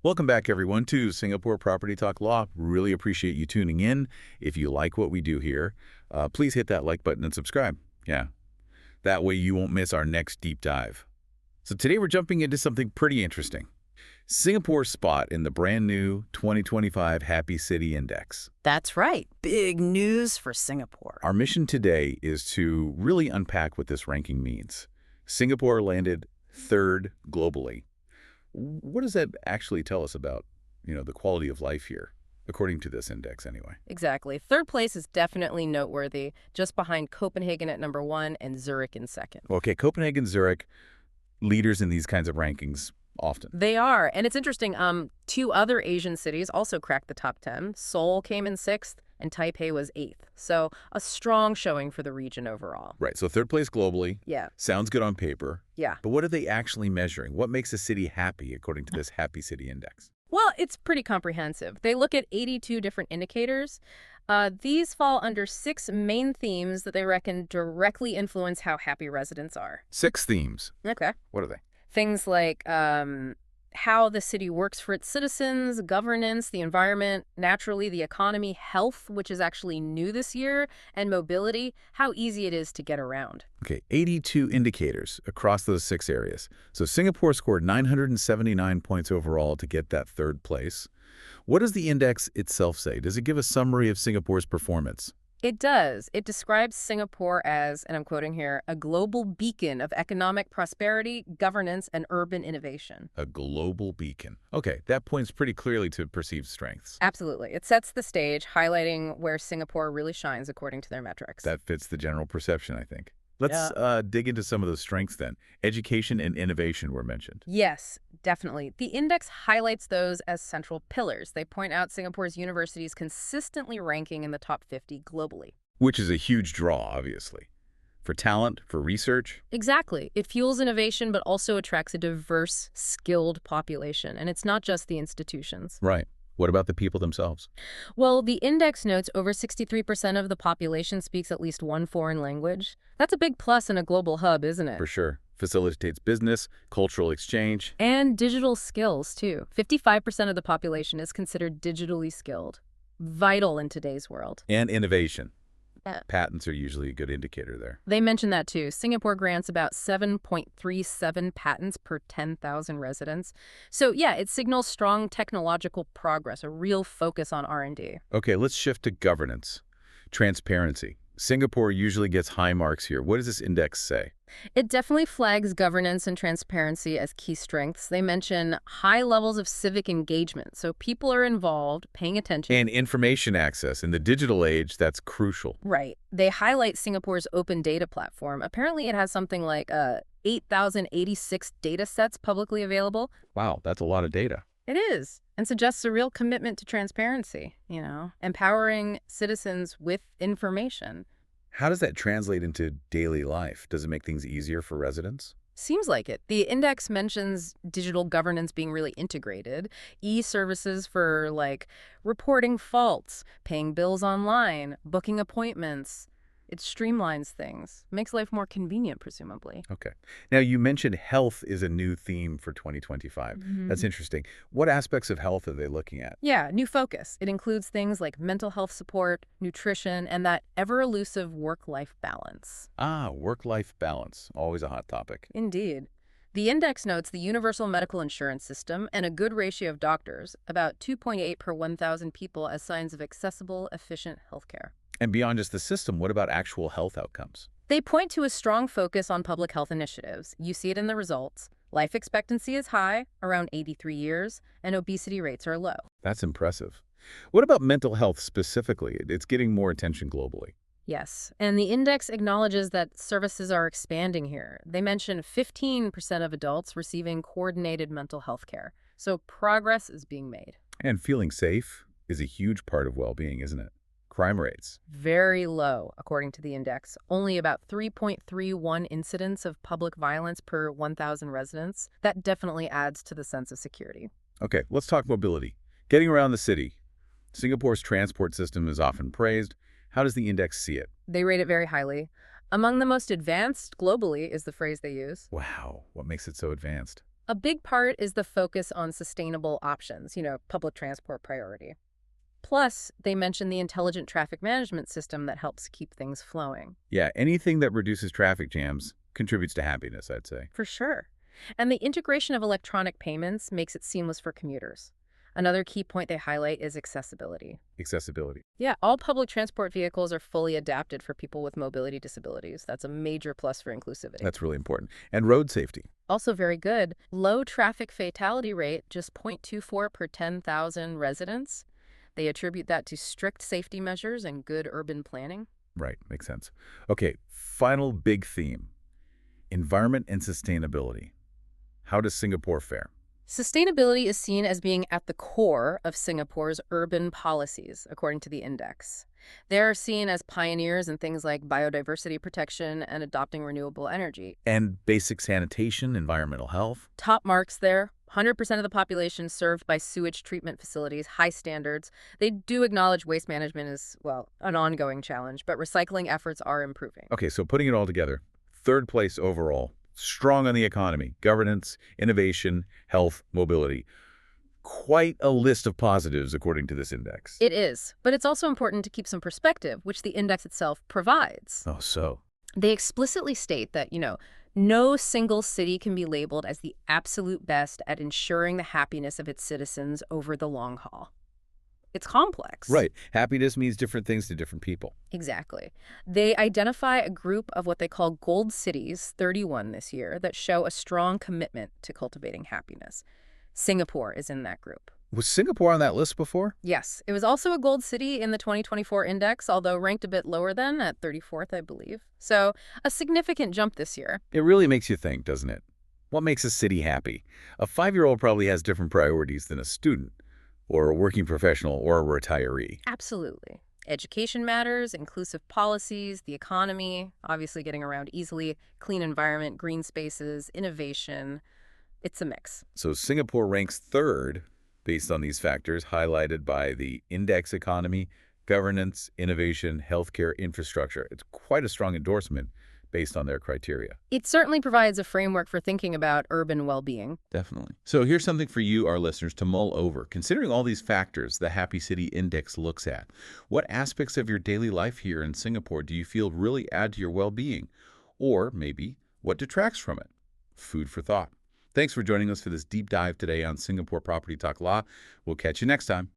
Welcome back, everyone, to Singapore Property Talk Law. Really appreciate you tuning in. If you like what we do here, please hit that like button and subscribe. Yeah, that way you won't miss our next deep dive. So today we're jumping into something pretty interesting. Singapore's spot in the brand new 2025 Happy City Index. That's right. Big news for Singapore. Our mission today is to really unpack what this ranking means. Singapore landed third globally. What does that actually tell us about, the quality of life here, according to this index anyway? Exactly. Third place is definitely noteworthy, just behind Copenhagen at number 1 and Zurich in second. Okay, Copenhagen, Zurich, leaders in these kinds of rankings often. They are. And it's interesting, two other Asian cities also cracked the top 10. Seoul came in 6th and Taipei was 8th. So a strong showing for the region overall. Right, so third place globally. Yeah. Sounds good on paper. Yeah. But what are they actually measuring? What makes a city happy according to this Happy City Index? Well, it's pretty comprehensive. They look at 82 different indicators. These fall under 6 main themes that they reckon directly influence how happy residents are. 6 themes. Okay. What are they? Things like how the city works for its citizens, governance, the environment, naturally the economy, health, which is actually new this year, and mobility, how easy it is to get around. Okay, 82 indicators across those 6 areas. So Singapore scored 979 points overall to get that third place. What does the index itself say? Does it give a summary of Singapore's performance? It does. It describes Singapore as, and I'm quoting here, a global beacon of economic prosperity, governance, and urban innovation. A global beacon. Okay, that points pretty clearly to perceived strengths. Absolutely. It sets the stage, highlighting where Singapore really shines according to their metrics. That fits the general perception, I think. Let's dig into some of those strengths then. Education and innovation were mentioned. Yes, definitely. The index highlights those as central pillars. They point out Singapore's universities consistently ranking in the top 50 globally. Which is a huge draw, obviously. For talent, for research. Exactly. It fuels innovation, but also attracts a diverse, skilled population. And it's not just the institutions. Right. What about the people themselves? Well, the index notes over 63% of the population speaks at least one foreign language. That's a big plus in a global hub, isn't it? For sure. Facilitates business, cultural exchange. And digital skills, too. 55% of the population is considered digitally skilled. Vital in today's world. And innovation. Yeah. Patents are usually a good indicator there. They mention that, too. Singapore grants about 7.37 patents per 10,000 residents. So, yeah, it signals strong technological progress, a real focus on R&D. Okay, let's shift to governance. Transparency. Singapore usually gets high marks here. What does this index say? It definitely flags governance and transparency as key strengths. They mention high levels of civic engagement, so people are involved, paying attention. And information access. In the digital age, that's crucial. Right. They highlight Singapore's open data platform. Apparently, it has something like 8,086 data sets publicly available. Wow, that's a lot of data. It is, and suggests a real commitment to transparency, empowering citizens with information. How does that translate into daily life? Does it make things easier for residents? Seems like it. The index mentions digital governance being really integrated, e-services for, reporting faults, paying bills online, booking appointments. It streamlines things, makes life more convenient, presumably. Okay. Now, you mentioned health is a new theme for 2025. That's interesting. What aspects of health are they looking at? Yeah, new focus. It includes things like mental health support, nutrition, and that ever-elusive work-life balance. Ah, work-life balance. Always a hot topic. Indeed. The index notes the universal medical insurance system and a good ratio of doctors, about 2.8 per 1,000 people, as signs of accessible, efficient healthcare. And beyond just the system, what about actual health outcomes? They point to a strong focus on public health initiatives. You see it in the results. Life expectancy is high, around 83 years, and obesity rates are low. That's impressive. What about mental health specifically? It's getting more attention globally. Yes, and the index acknowledges that services are expanding here. They mention 15% of adults receiving coordinated mental health care. So progress is being made. And feeling safe is a huge part of well-being, isn't it? Crime rates. Very low, according to the index. Only about 3.31 incidents of public violence per 1,000 residents. That definitely adds to the sense of security. Okay, let's talk mobility. Getting around the city. Singapore's transport system is often praised. How does the index see it? They rate it very highly. Among the most advanced globally is the phrase they use. Wow, what makes it so advanced? A big part is the focus on sustainable options, public transport priority. Plus, they mention the intelligent traffic management system that helps keep things flowing. Yeah, anything that reduces traffic jams contributes to happiness, I'd say. For sure. And the integration of electronic payments makes it seamless for commuters. Another key point they highlight is accessibility. Accessibility. Yeah, all public transport vehicles are fully adapted for people with mobility disabilities. That's a major plus for inclusivity. That's really important. And road safety. Also very good. Low traffic fatality rate, just 0.24 per 10,000 residents. They attribute that to strict safety measures and good urban planning. Right, makes sense. Okay, final big theme. Environment and sustainability. How does Singapore fare? Sustainability is seen as being at the core of Singapore's urban policies, according to the index. They're seen as pioneers in things like biodiversity protection and adopting renewable energy. And basic sanitation, environmental health? Top marks there. 100% of the population served by sewage treatment facilities, high standards. They do acknowledge waste management is, well, an ongoing challenge, but recycling efforts are improving. Okay, so putting it all together, third place overall. Strong on the economy, governance, innovation, health, mobility. Quite a list of positives according to this index. It is, but it's also important to keep some perspective, which the index itself provides. Oh, so? They explicitly state that, no single city can be labeled as the absolute best at ensuring the happiness of its citizens over the long haul. It's complex. Right. Happiness means different things to different people. Exactly. They identify a group of what they call gold cities, 31 this year, that show a strong commitment to cultivating happiness. Singapore is in that group. Was Singapore on that list before? Yes, it was also a gold city in the 2024 index, although ranked a bit lower than at 34th, I believe. So a significant jump this year. It really makes you think, doesn't it? What makes a city happy? A 5-year-old probably has different priorities than a student, or a working professional, or a retiree. Absolutely. Education matters, inclusive policies, the economy, obviously getting around easily, clean environment, green spaces, innovation. It's a mix. So Singapore ranks third based on these factors highlighted by the index economy, governance, innovation, healthcare, infrastructure. It's quite a strong endorsement based on their criteria. It certainly provides a framework for thinking about urban well-being. Definitely. So here's something for you, our listeners, to mull over. Considering all these factors the Happy City Index looks at, what aspects of your daily life here in Singapore do you feel really add to your well-being? Or maybe what detracts from it? Food for thought. Thanks for joining us for this deep dive today on Singapore Property Talk Law. We'll catch you next time.